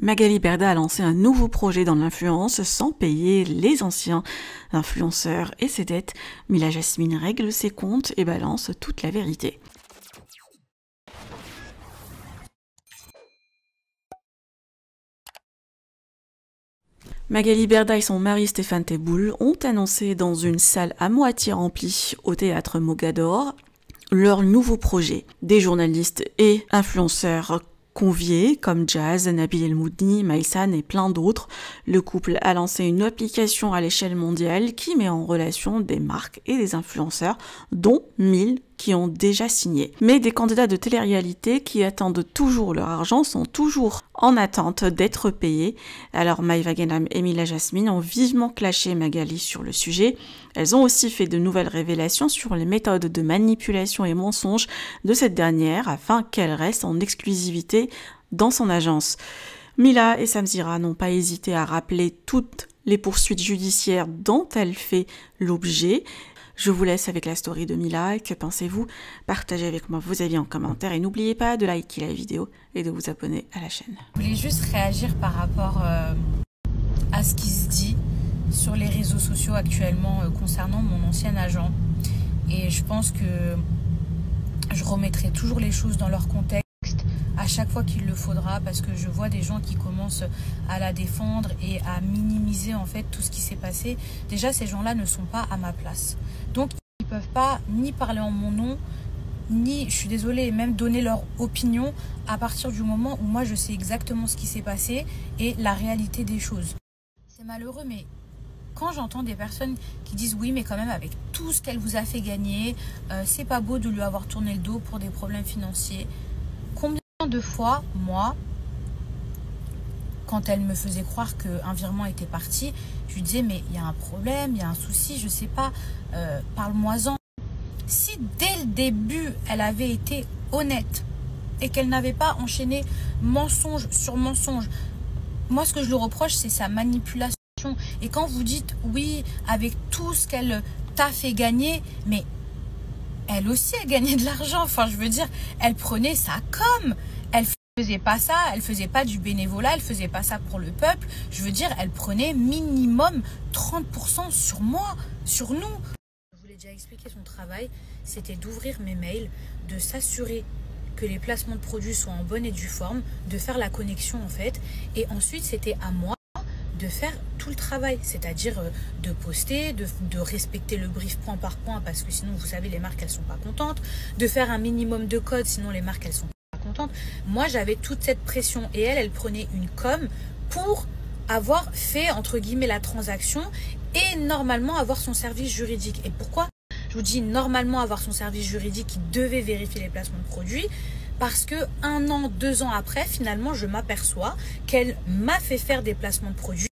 Magali Berda a lancé un nouveau projet dans l'influence sans payer les anciens influenceurs et ses dettes. Mila Jasmine règle ses comptes et balance toute la vérité. Magali Berda et son mari Stéphane Tebboul ont annoncé dans une salle à moitié remplie au théâtre Mogador leur nouveau projet. Des journalistes et influenceurs conviés comme Jazz, Nabil El Moudni, Maïsan et plein d'autres, le couple a lancé une application à l'échelle mondiale qui met en relation des marques et des influenceurs, dont 1000 qui ont déjà signé. Mais des candidats de télé-réalité qui attendent toujours leur argent sont toujours en attente d'être payés. Alors Maïva Genam et Mila Jasmine ont vivement clashé Magali sur le sujet. Elles ont aussi fait de nouvelles révélations sur les méthodes de manipulation et mensonges de cette dernière afin qu'elle reste en exclusivité dans son agence. Mila et Samzira n'ont pas hésité à rappeler toutes les poursuites judiciaires dont elle fait l'objet. Je vous laisse avec la story de Mila. Que pensez-vous? Partagez avec moi vos avis en commentaire et n'oubliez pas de liker la vidéo et de vous abonner à la chaîne. Je voulais juste réagir par rapport à ce qui se dit sur les réseaux sociaux actuellement concernant mon ancien agent. Et je pense que je remettrai toujours les choses dans leur contexte à chaque fois qu'il le faudra, parce que je vois des gens qui commencent à la défendre et à minimiser en fait tout ce qui s'est passé. Déjà, ces gens-là ne sont pas à ma place. Donc, ils ne peuvent pas ni parler en mon nom, ni, je suis désolée, même donner leur opinion à partir du moment où moi je sais exactement ce qui s'est passé et la réalité des choses. C'est malheureux, mais quand j'entends des personnes qui disent oui, mais quand même avec tout ce qu'elle vous a fait gagner, c'est pas beau de lui avoir tourné le dos pour des problèmes financiers. Combien de fois, moi, quand elle me faisait croire qu'un virement était parti, je lui disais mais il y a un problème, il y a un souci, je sais pas, parle-moi-en. Si dès le début elle avait été honnête et qu'elle n'avait pas enchaîné mensonge sur mensonge, moi ce que je lui reproche c'est sa manipulation. Et quand vous dites oui avec tout ce qu'elle t'a fait gagner, mais elle aussi a gagné de l'argent. Enfin, je veux dire, elle prenait ça comme. Elle faisait pas ça, elle faisait pas du bénévolat, elle faisait pas ça pour le peuple. Je veux dire, elle prenait minimum 30% sur moi, sur nous. Je vous l'ai déjà expliqué, son travail, c'était d'ouvrir mes mails, de s'assurer que les placements de produits soient en bonne et due forme, de faire la connexion en fait. Et ensuite, c'était à moi de faire tout le travail, c'est-à-dire de poster, de respecter le brief point par point, parce que sinon, vous savez, les marques, elles sont pas contentes, de faire un minimum de code, sinon les marques, elles sont pas contentes. Moi, j'avais toute cette pression et elle prenait une com pour avoir fait, entre guillemets, la transaction et normalement avoir son service juridique. Et pourquoi je vous dis normalement avoir son service juridique qui devait vérifier les placements de produits? Parce que 1 an, 2 ans après, finalement, je m'aperçois qu'elle m'a fait faire des placements de produits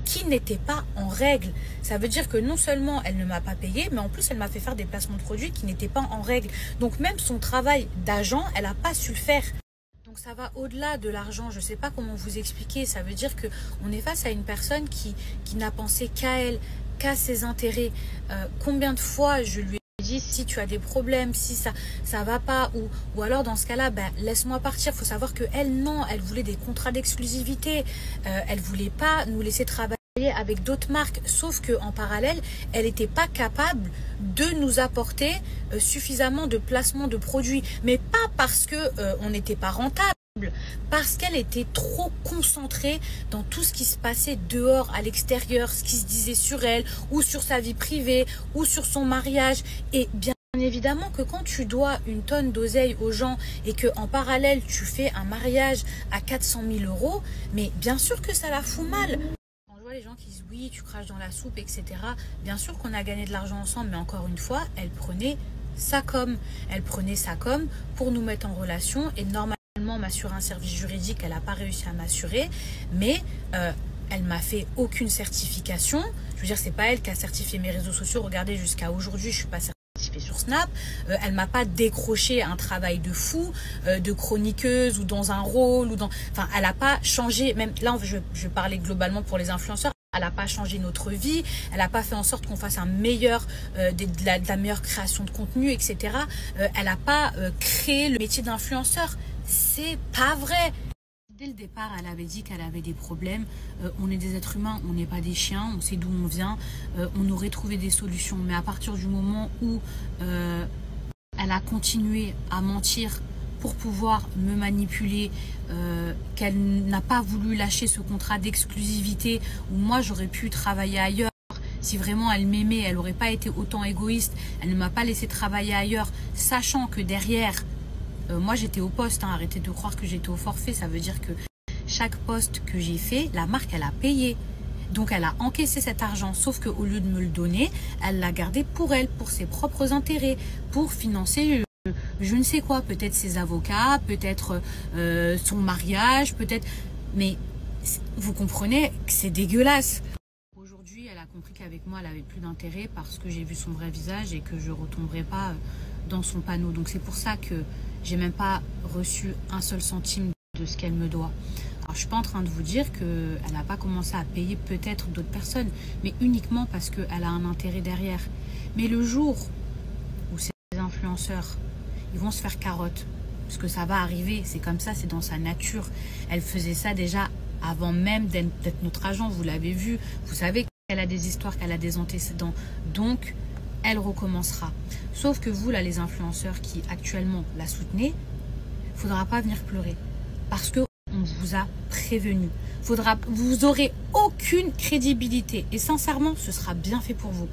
qui n'étaient pas en règle. Ça veut dire que non seulement elle ne m'a pas payé, mais en plus elle m'a fait faire des placements de produits qui n'étaient pas en règle. Donc même son travail d'agent, elle n'a pas su le faire. Donc ça va au-delà de l'argent, je ne sais pas comment vous expliquer. Ça veut dire qu'on est face à une personne qui n'a pensé qu'à elle, qu'à ses intérêts. Combien de fois je lui ai dit si tu as des problèmes, si ça va pas, ou alors dans ce cas-là, ben, laisse-moi partir. Il faut savoir que elle, non, elle voulait des contrats d'exclusivité. Elle voulait pas nous laisser travailler avec d'autres marques, sauf qu'en parallèle, elle n'était pas capable de nous apporter suffisamment de placements de produits. Mais pas parce que on n'était pas rentable, parce qu'elle était trop concentrée dans tout ce qui se passait dehors, à l'extérieur, ce qui se disait sur elle, ou sur sa vie privée, ou sur son mariage. Et bien évidemment que quand tu dois une tonne d'oseille aux gens et qu'en parallèle tu fais un mariage à 400 000 €, mais bien sûr que ça la fout mal. Quand je vois les gens qui disent oui, tu craches dans la soupe, etc. Bien sûr qu'on a gagné de l'argent ensemble, mais encore une fois, elle prenait sa com. Elle prenait sa com pour nous mettre en relation et normalement m'assurer un service juridique, elle n'a pas réussi à m'assurer, mais elle m'a fait aucune certification. Je veux dire, c'est pas elle qui a certifié mes réseaux sociaux. Regardez, jusqu'à aujourd'hui, je suis pas certifiée sur Snap. Elle m'a pas décroché un travail de fou, de chroniqueuse ou dans un rôle ou dans. Enfin, elle n'a pas changé. Même là, je parlais globalement pour les influenceurs. Elle n'a pas changé notre vie, elle n'a pas fait en sorte qu'on fasse un meilleur, de la meilleure création de contenu, etc. Elle n'a pas créé le métier d'influenceur. C'est pas vrai. Dès le départ, elle avait dit qu'elle avait des problèmes. On est des êtres humains, on n'est pas des chiens, on sait d'où on vient. On aurait trouvé des solutions. Mais à partir du moment où elle a continué à mentir pour pouvoir me manipuler, qu'elle n'a pas voulu lâcher ce contrat d'exclusivité où moi j'aurais pu travailler ailleurs. Si vraiment elle m'aimait, elle n'aurait pas été autant égoïste. Elle ne m'a pas laissé travailler ailleurs, sachant que derrière, moi j'étais au poste. Hein, arrêtez de croire que j'étais au forfait. Ça veut dire que chaque poste que j'ai fait, la marque, elle a payé. Donc elle a encaissé cet argent. Sauf qu'au lieu de me le donner, elle l'a gardé pour elle, pour ses propres intérêts, pour financer je ne sais quoi. Peut-être ses avocats, peut-être son mariage, peut-être... Mais vous comprenez que c'est dégueulasse. Elle a compris qu'avec moi, elle avait plus d'intérêt parce que j'ai vu son vrai visage et que je ne retomberai pas dans son panneau. Donc c'est pour ça que j'ai même pas reçu un seul centime de ce qu'elle me doit. Alors je suis pas en train de vous dire qu'elle n'a pas commencé à payer peut-être d'autres personnes, mais uniquement parce qu'elle a un intérêt derrière. Mais le jour où ces influenceurs, ils vont se faire carotte, parce que ça va arriver, c'est comme ça, c'est dans sa nature. Elle faisait ça déjà avant même d'être notre agent, vous l'avez vu, vous savez qu'elle a des histoires, qu'elle a des antécédents, donc elle recommencera. Sauf que vous, là, les influenceurs qui actuellement la soutenez, il ne faudra pas venir pleurer, parce qu'on vous a prévenu. Vous n'aurez aucune crédibilité, et sincèrement, ce sera bien fait pour vous.